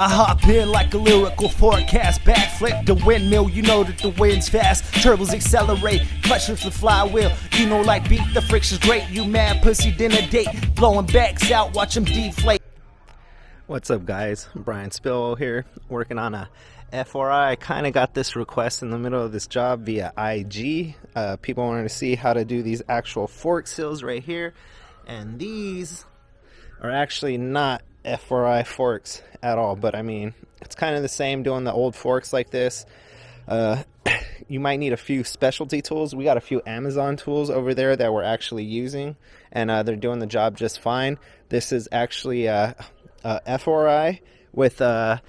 I hop in like a lyrical forecast, backflip the windmill, you know that the wind's fast. Turbos accelerate, clutch with the flywheel, you know like beat, the friction's great. You mad pussy, dinner date, blowing backs out, watch them deflate. What's up guys, Brian Spill here, working on a FRI. I kind of got this request in the middle of this job via IG. People wanted to see how to do these actual fork sills right here, and these are actually not FRI forks at all, but I mean it's kind of the same doing the old forks like this. You might need a few specialty tools. We got a few Amazon tools over there that we're actually using, and they're doing the job just fine. This is actually a FRI with a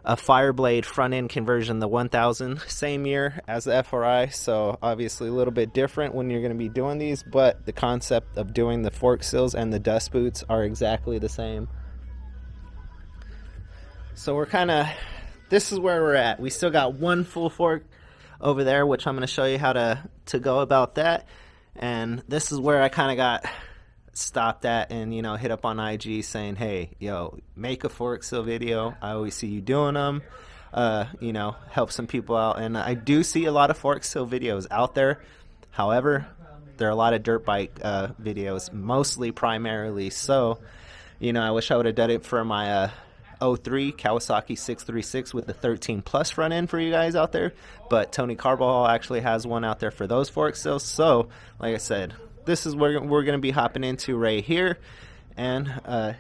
Fireblade front end conversion, the 1000, same year as the FRI, so obviously a little bit different when you're going to be doing these, but the concept of doing the fork sills and the dust boots are exactly the same. So we're kind of, this is where we're at. We still got one full fork over there, which I'm going to show you how to go about that, and this is where I kind of got stopped at and hit up on IG saying, hey, yo, make a fork sill video. I always see you doing them, help some people out. And I do see a lot of fork sill videos out there. However, there are a lot of dirt bike videos, mostly primarily. So I wish I would have done it for my 03 Kawasaki 636 with the 13 plus front end for you guys out there, but Tony Carbajal actually has one out there for those fork sills. So like I said, this is where we're going to be hopping into right here, and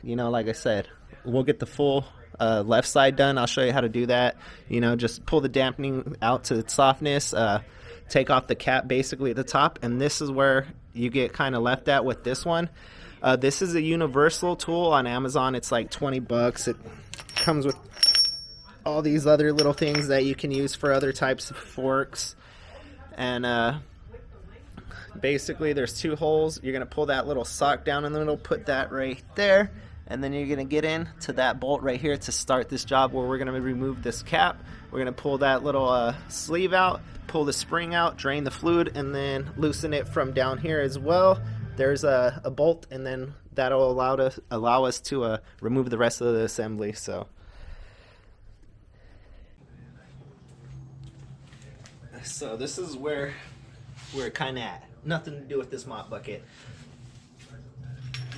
like I said, we'll get the full left side done. I'll show you how to do that. Just pull the dampening out to its softness, take off the cap basically at the top, and this is where you get kind of left at with this one. This is a universal tool on Amazon. It's like 20 bucks. It comes with all these other little things that you can use for other types of forks, and basically there's two holes. You're going to pull that little sock down in the middle, put that right there, and then you're going to get into that bolt right here to start this job where we're going to remove this cap. We're going to pull that little sleeve out, pull the spring out, drain the fluid, and then loosen it from down here as well. There's a bolt, and then that'll allow us to remove the rest of the assembly. So this is where we're kind of at. Nothing to do with this mop bucket.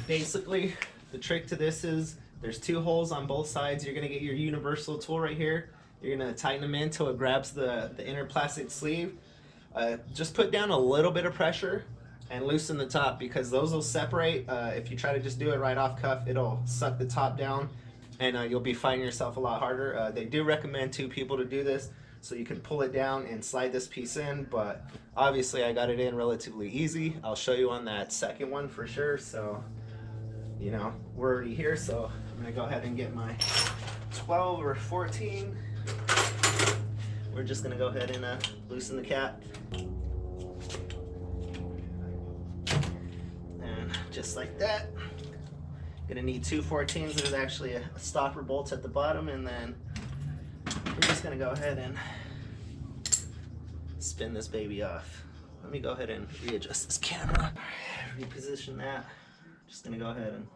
Basically, the trick to this is there's two holes on both sides. You're going to get your universal tool right here. You're going to tighten them in until it grabs the inner plastic sleeve. Just put down a little bit of pressure and loosen the top, because those will separate. If you try to just do it right off cuff, it'll suck the top down, and you'll be fighting yourself a lot harder. They do recommend two people to do this, so you can pull it down and slide this piece in, but obviously I got it in relatively easy. I'll show you on that second one for sure. So we're already here, so I'm gonna go ahead and get my 12 or 14. We're just gonna go ahead and loosen the cap, and just like that. Gonna need two 14s. There's actually a stopper bolt at the bottom, and then we're just gonna go ahead and spin this baby off. Let me go ahead and readjust this camera, reposition that. Just gonna go ahead and.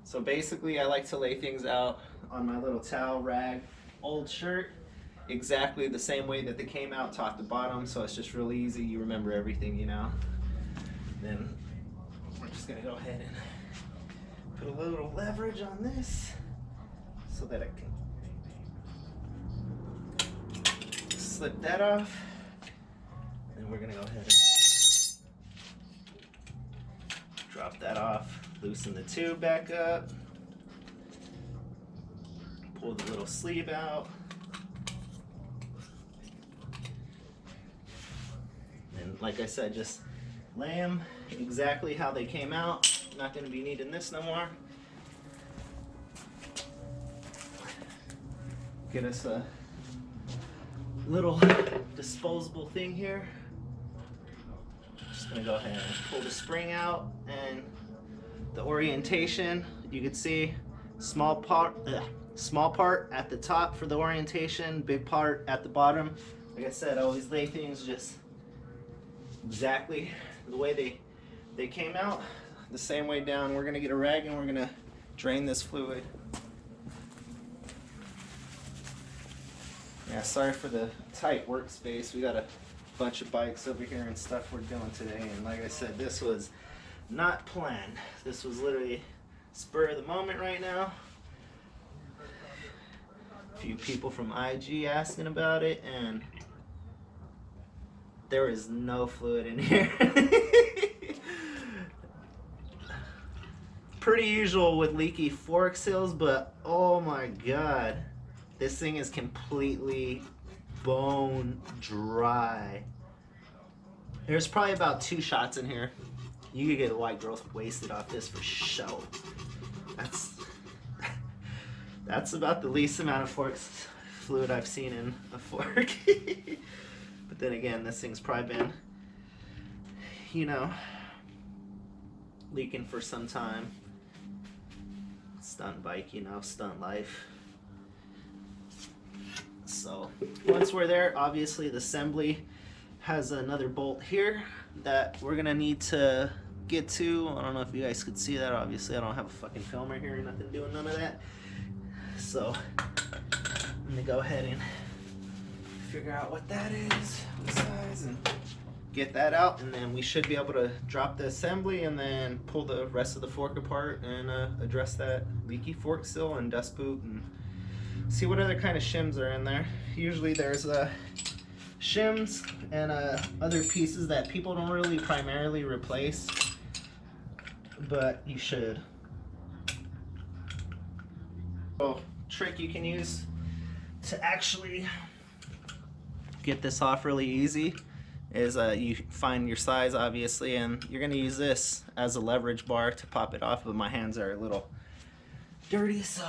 So basically, I like to lay things out on my little towel rag, old shirt, exactly the same way that they came out, top to bottom. So it's just really easy. You remember everything, Then we're just gonna go ahead and put a little leverage on this, so that I can slip that off. And we're gonna go ahead and drop that off, loosen the tube back up, pull the little sleeve out, and like I said, just lay them exactly how they came out. Not gonna be needing this no more. Get us a little disposable thing here. Just gonna go ahead and pull the spring out, and the orientation, you can see small part at the top for the orientation, big part at the bottom. Like I said, I always lay things just exactly the way they came out, the same way down. We're gonna get a rag and we're gonna drain this fluid. Yeah, sorry for the tight workspace. We got a bunch of bikes over here and stuff we're doing today, and like I said, this was not planned. This was literally spur of the moment right now. A few people from IG asking about it, and there is no fluid in here. Pretty usual with leaky fork seals, but oh my god, this thing is completely bone dry. There's probably about 2 shots in here. You could get a white girl wasted off this for sure. That's about the least amount of forks fluid I've seen in a fork. But then again, this thing's probably been, you know, leaking for some time. Stunt bike, you know, stunt life. So once we're there, obviously the assembly has another bolt here that we're gonna need to get to. I don't know if you guys could see that. Obviously I don't have a fucking filmer here, nothing doing none of that. So I'm gonna go ahead and figure out what that is, what size, and get that out, and then we should be able to drop the assembly and then pull the rest of the fork apart and address that leaky fork seal and dust boot and see what other kind of shims are in there. Usually there's shims and other pieces that people don't really primarily replace, but you should. So, trick you can use to actually get this off really easy is you find your size, obviously, and you're going to use this as a leverage bar to pop it off, but my hands are a little dirty, so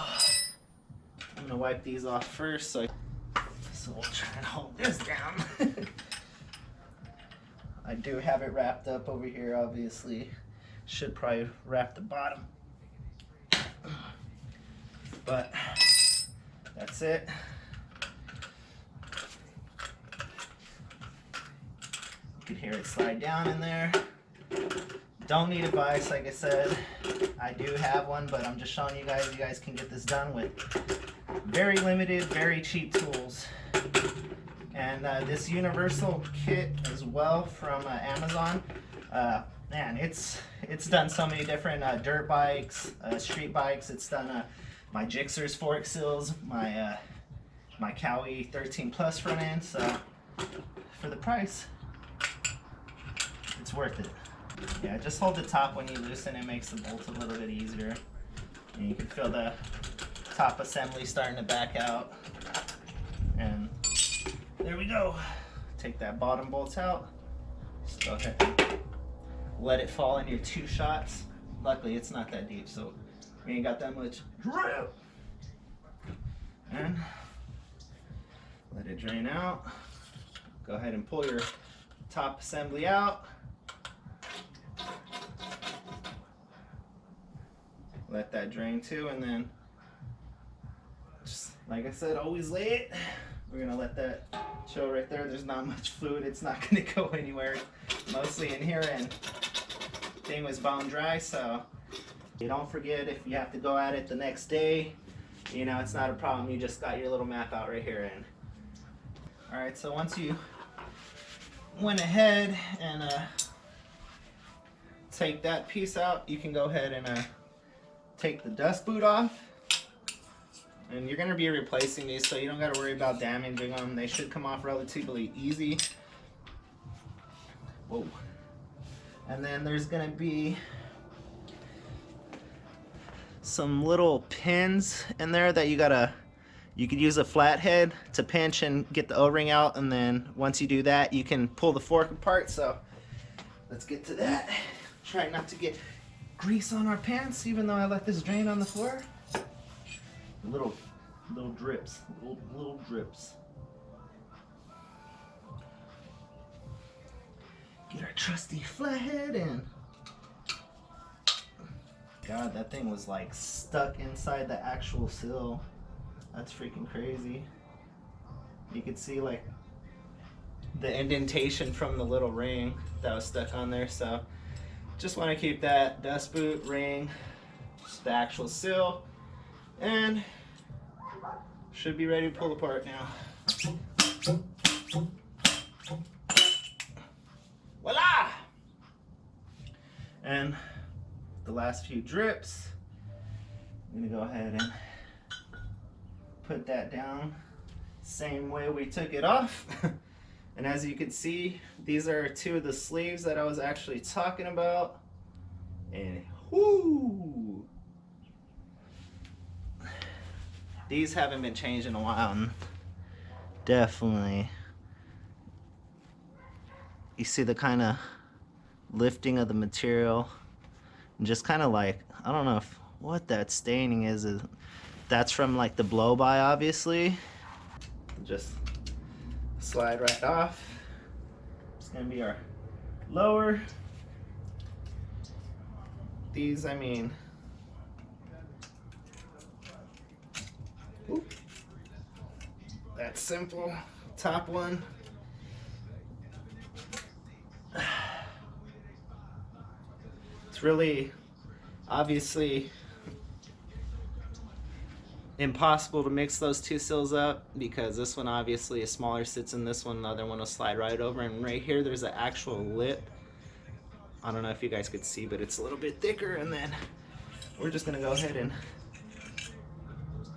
I'm going to wipe these off first. So we'll try and hold this down. I do have it wrapped up over here, obviously. Should probably wrap the bottom. But that's it. You can hear it slide down in there. Don't need a vise, like I said. I do have one, but I'm just showing you guys can get this done with very limited, very cheap tools. And this universal kit as well from Amazon, man, it's done so many different dirt bikes, street bikes. It's done my Gixxer's fork seals, my Cowie 13 Plus front end. So for the price, it's worth it. Yeah, just hold the top when you loosen. It makes the bolt a little bit easier. And you can feel the top assembly starting to back out. And there we go. Take that bottom bolt out. Just go ahead and let it fall in your 2 shots. Luckily, it's not that deep, so we ain't got that much drip. And let it drain out. Go ahead and pull your top assembly out. Let that drain too, and then just like I said, always lay it. We're gonna let that chill right there. There's not much fluid. It's not gonna go anywhere. Mostly in here, and thing was bone dry, so you don't forget if you have to go at it the next day. You know, it's not a problem. You just got your little map out right here. And all right, so once you went ahead and take that piece out, you can go ahead and take the dust boot off. And you're going to be replacing these, so you don't got to worry about damaging them. They should come off relatively easy. Whoa. And then there's going to be some little pins in there that you could use a flathead to pinch and get the O-ring out. And then once you do that, you can pull the fork apart. So let's get to that. Try not to get grease on our pants, even though I let this drain on the floor. Little drips, little drips. Get our trusty flathead in. God, that thing was like stuck inside the actual sill. That's freaking crazy. You could see like the indentation from the little ring that was stuck on there. So just want to keep that dust boot ring the actual sill, and should be ready to pull apart now. Voila! And the last few drips, I'm gonna go ahead and put that down same way we took it off. And as you can see, these are two of the sleeves that I was actually talking about. And whoo! These haven't been changed in a while, and definitely you see the kind of lifting of the material, and just kind of like, I don't know if what that staining is that's from like the blow by, obviously. Just slide right off. It's gonna be our lower. These, I mean, oops, that's simple. Top one. It's really obviously impossible to mix those two sills up because this one obviously is smaller, sits in this one, the other one will slide right over, and right here there's an actual lip. I don't know if you guys could see, but it's a little bit thicker. And then we're just gonna go ahead and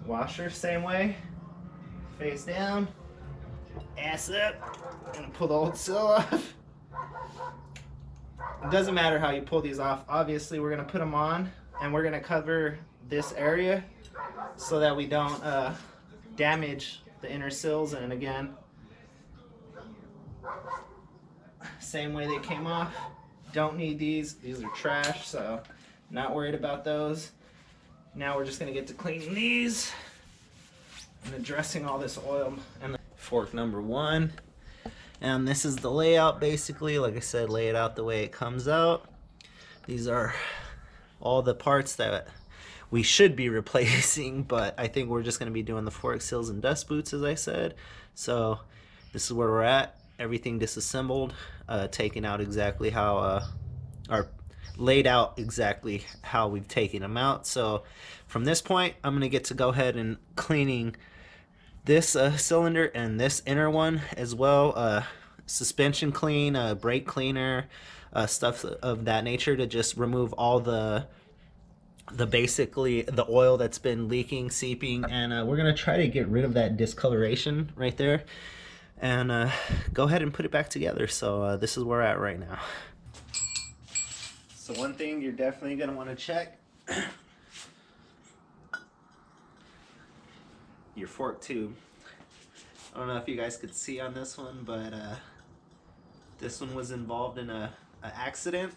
wash her same way, face down, ass up, and pull the old sill off. It doesn't matter how you pull these off. Obviously we're gonna put them on, and we're gonna cover this area so that we don't damage the inner sills. And again, same way they came off. Don't need these. These are trash, so not worried about those. Now we're just gonna get to cleaning these and addressing all this oil. And fork number one. And this is the layout basically. Like I said, lay it out the way it comes out. These are all the parts that we should be replacing, but I think we're just gonna be doing the fork sills and dust boots, as I said. So this is where we're at. Everything disassembled, taken out exactly how, or laid out exactly how we've taken them out. So from this point, I'm gonna get to go ahead and cleaning this cylinder and this inner one as well. Suspension clean, brake cleaner, stuff of that nature to just remove all the basically the oil that's been leaking, seeping, and we're gonna try to get rid of that discoloration right there, and go ahead and put it back together. So this is where we're at right now. So one thing you're definitely gonna want to check your fork tube. I don't know if you guys could see on this one, but this one was involved in an accident.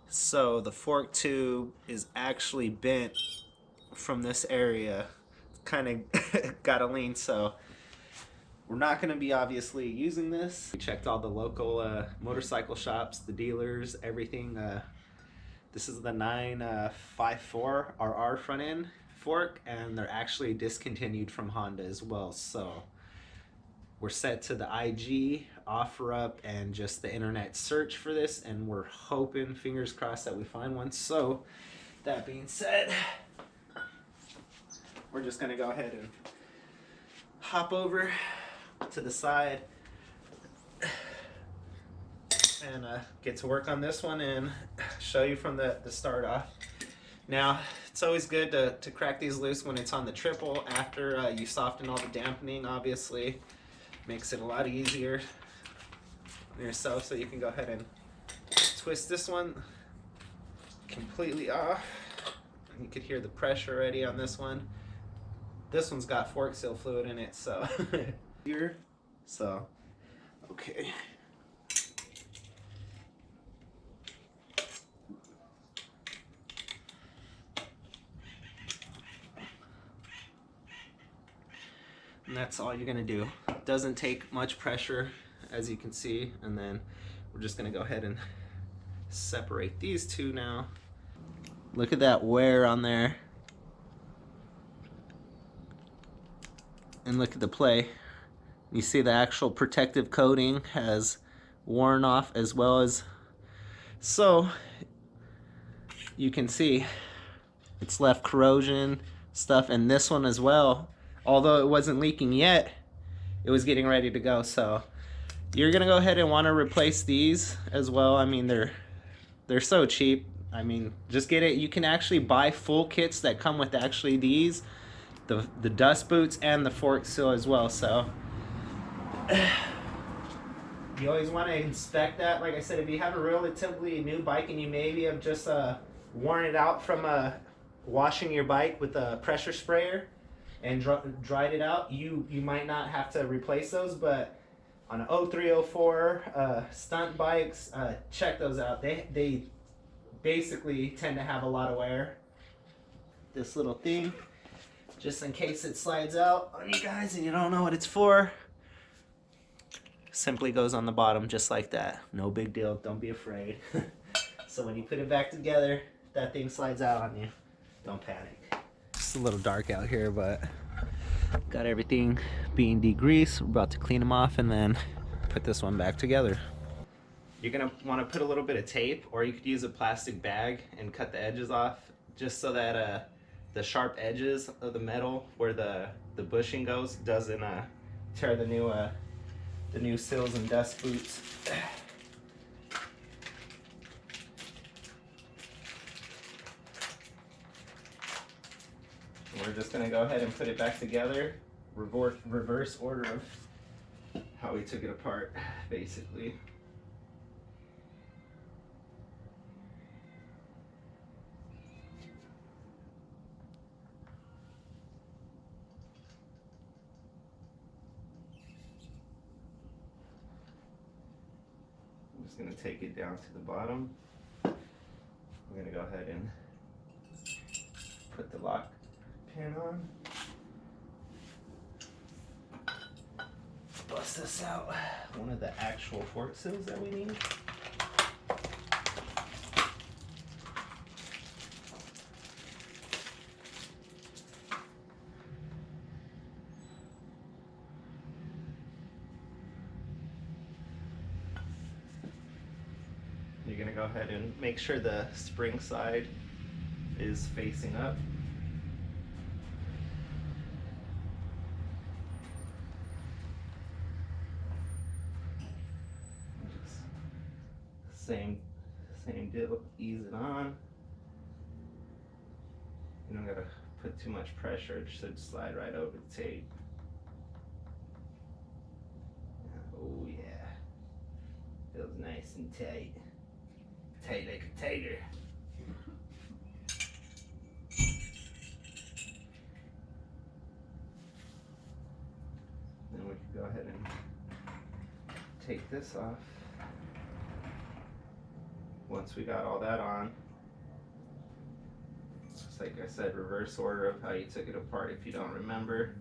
So the fork tube is actually bent from this area. Kind of got a lean, so we're not going to be obviously using this. We checked all the local motorcycle shops, the dealers, everything. This is the 954 RR front end fork, and they're actually discontinued from Honda as well. So we're set to the IG, OfferUp, and just the internet search for this, and we're hoping, fingers crossed, that we find one. So that being said, we're just gonna go ahead and hop over to the side and get to work on this one and show you from the start off. Now, it's always good to crack these loose when it's on the triple after you soften all the dampening, obviously. Makes it a lot easier on yourself, so you can go ahead and twist this one completely off. And you could hear the pressure already on this one. This one's got fork seal fluid in it, so here. So, okay. And that's all you're gonna do. Doesn't take much pressure, as you can see, and then we're just gonna go ahead and separate these two now. Look at that wear on there. And look at the play. You see the actual protective coating has worn off as well as, so you can see It's left corrosion stuff, and this one as well. Although it wasn't leaking yet, it was getting ready to go. So you're gonna go ahead and want to replace these as well. I mean, they're so cheap. I mean, just get it. You can actually buy full kits that come with actually these, the dust boots and the fork seal as well. So you always want to inspect that. Like I said, if you have a relatively new bike and you maybe have just worn it out from washing your bike with a pressure sprayer and dried it out, you might not have to replace those. But on an 0304 stunt bikes, check those out. They basically tend to have a lot of wear. This little thing, just in case it slides out on you guys and you don't know what it's for, simply goes on the bottom just like that. No big deal, don't be afraid. So when you put it back together, that thing slides out on you, don't panic. It's a little dark out here, but got everything being degreased. We're about to clean them off and then put this one back together. You're gonna want to put a little bit of tape, or you could use a plastic bag and cut the edges off, just so that the sharp edges of the metal where the bushing goes doesn't tear the new sills and dust boots. We're just gonna go ahead and put it back together, reverse order of how we took it apart, basically. I'm just gonna take it down to the bottom. We're gonna go ahead and put the lock pin on. Bust this out. One of the actual fork seals that we need. You're going to go ahead and make sure the spring side is facing up. Just same deal, ease it on. You don't gotta put too much pressure, it should slide right over the tape. Oh yeah, feels nice and tight. Tight like a tiger. Then we can go ahead and take this off. Once we got all that on, just like I said, reverse order of how you took it apart if you don't remember.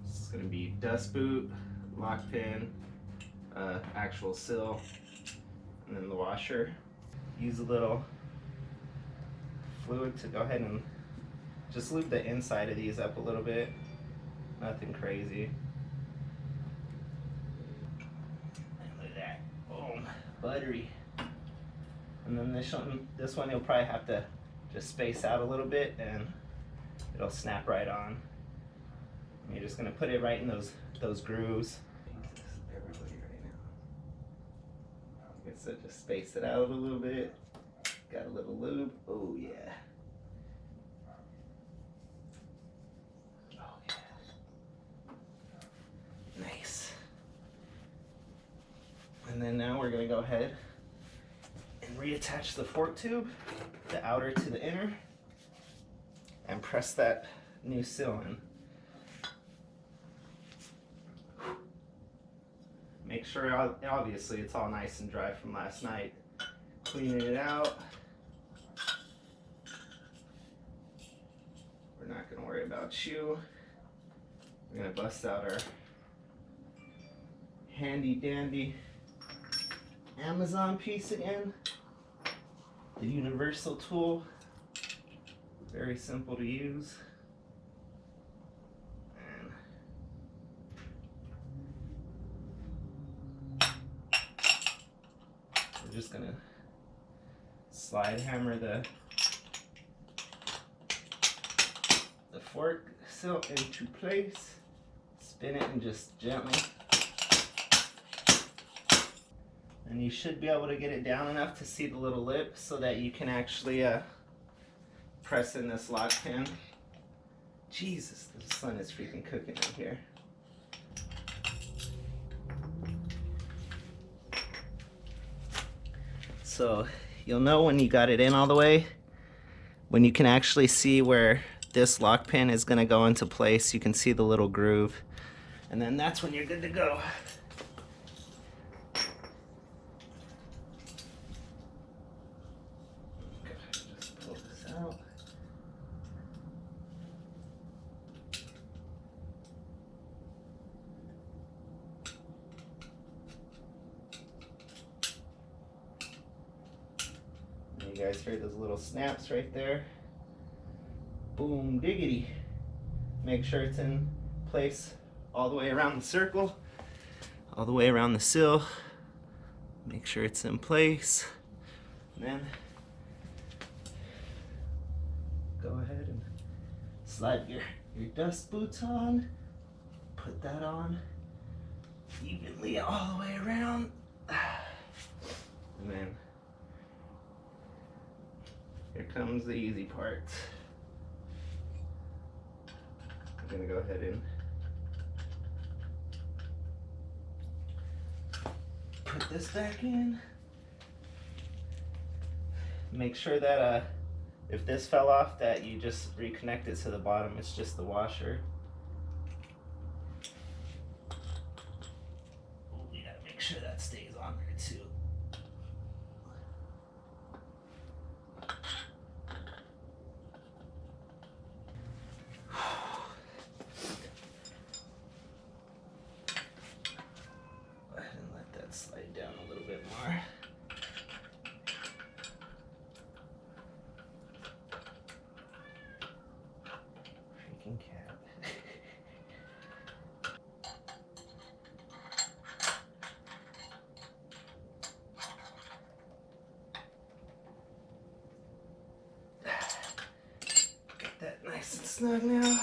It's going to be dust boot, lock pin, actual sill, and then the washer. Use a little fluid to go ahead and just lube the inside of these up a little bit. Nothing crazy. And look at that. Boom. Buttery. And then this one you'll probably have to just space out a little bit and it'll snap right on. And you're just gonna put it right in those grooves. Everybody right now. Like I said, just space it out a little bit. Got a little lube. Oh yeah. Oh yeah. Nice. And then now we're gonna go ahead and reattach the fork tube, the outer to the inner, and press that new seal in. Make sure, obviously, it's all nice and dry from last night. Cleaning it out. We're not going to worry about you. We're going to bust out our handy dandy Amazon piece again. The universal tool, very simple to use. And we're just gonna slide hammer the fork sill into place. Spin it and just gently. And you should be able to get it down enough to see the little lip so that you can actually press in this lock pin. Jesus, the sun is freaking cooking out here. So you'll know when you got it in all the way, when you can actually see where this lock pin is going to go into place. You can see the little groove, and then that's when you're good to go. Just pull this out. You guys heard those little snaps right there? Boom diggity. Make sure it's in place all the way around the circle, all the way around the sill. Make sure it's in place. And then go ahead and slide your dust boots on. Put that on evenly all the way around. And then here comes the easy part. I'm gonna go ahead and put this back in. Make sure that if this fell off, that you just reconnect it to the bottom. It's just the washer. You gotta make sure that stays on there too. Slide down a little bit more. Freaking cat. Get that nice and snug now.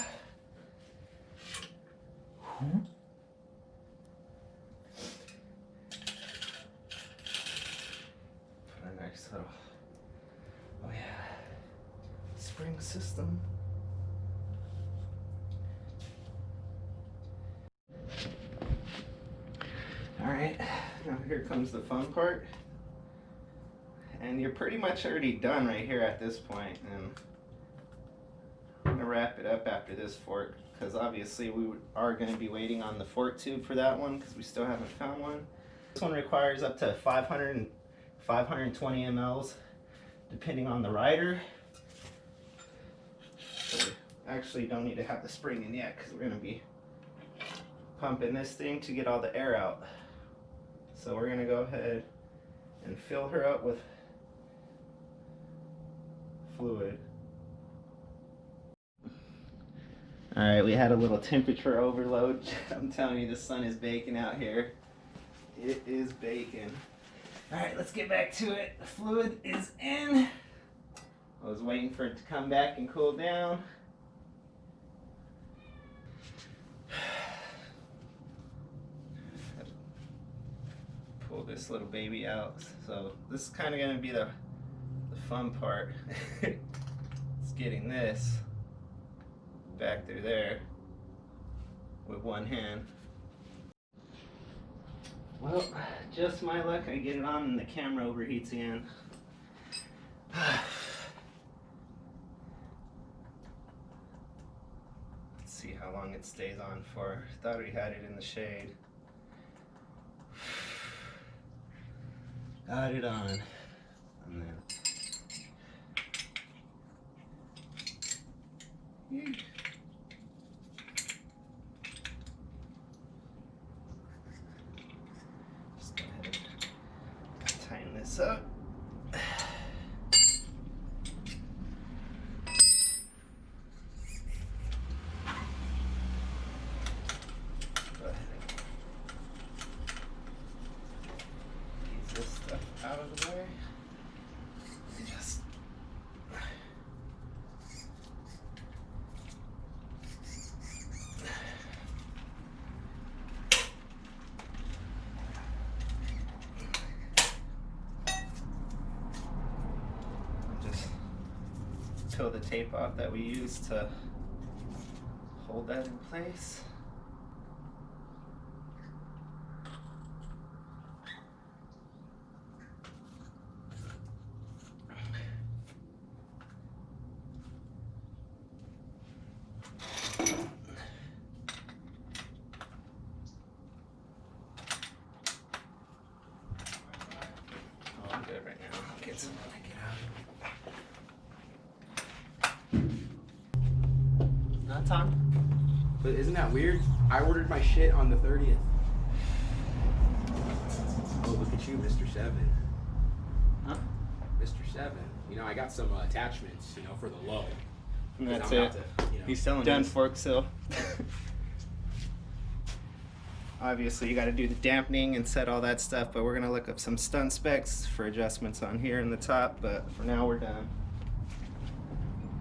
Nice little, oh yeah, spring system. All right, now here comes the fun part. And you're pretty much already done right here at this point. And I'm gonna wrap it up after this fork, because obviously we are gonna be waiting on the fork tube for that one, because we still haven't found one. This one requires up to 520 mLs, depending on the rider. So we actually don't need to have the spring in yet, because we're going to be pumping this thing to get all the air out. So we're going to go ahead and fill her up with fluid. Alright, we had a little temperature overload. I'm telling you, the sun is baking out here. It is baking. Alright, let's get back to it. The fluid is in. I was waiting for it to come back and cool down. Pull this little baby out. So this is kind of going to be the fun part. It's getting this back through there with one hand. Well, just my luck, I get it on and the camera overheats again. Let's see how long it stays on for. Thought we had it in the shade. Got it on. And then tighten this up. Go ahead and get this stuff out of the way. And just peel the tape off that we used to hold that in place. Oh, I'm good right now. I'll get some when I get out. Not time. But isn't that weird? I ordered my shit on the 30th. Oh, look at you, Mr. 7. Huh? Mr. 7. You know, I got some attachments, you know, for the low. And 'Cause that's I'm it. about to, you know, He's selling done fork seal. Obviously, you got to do the dampening and set all that stuff, but we're going to look up some stun specs for adjustments on here in the top, but for now we're done.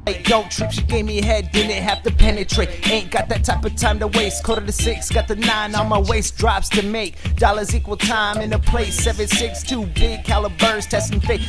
Hey, don't trip, she gave me a head, didn't have to penetrate. Ain't got that type of time to waste. 1/4 to 6, got the 9 on my waist, drops to make. Dollars equal time in a place. 7.62, big calibers, testing fake.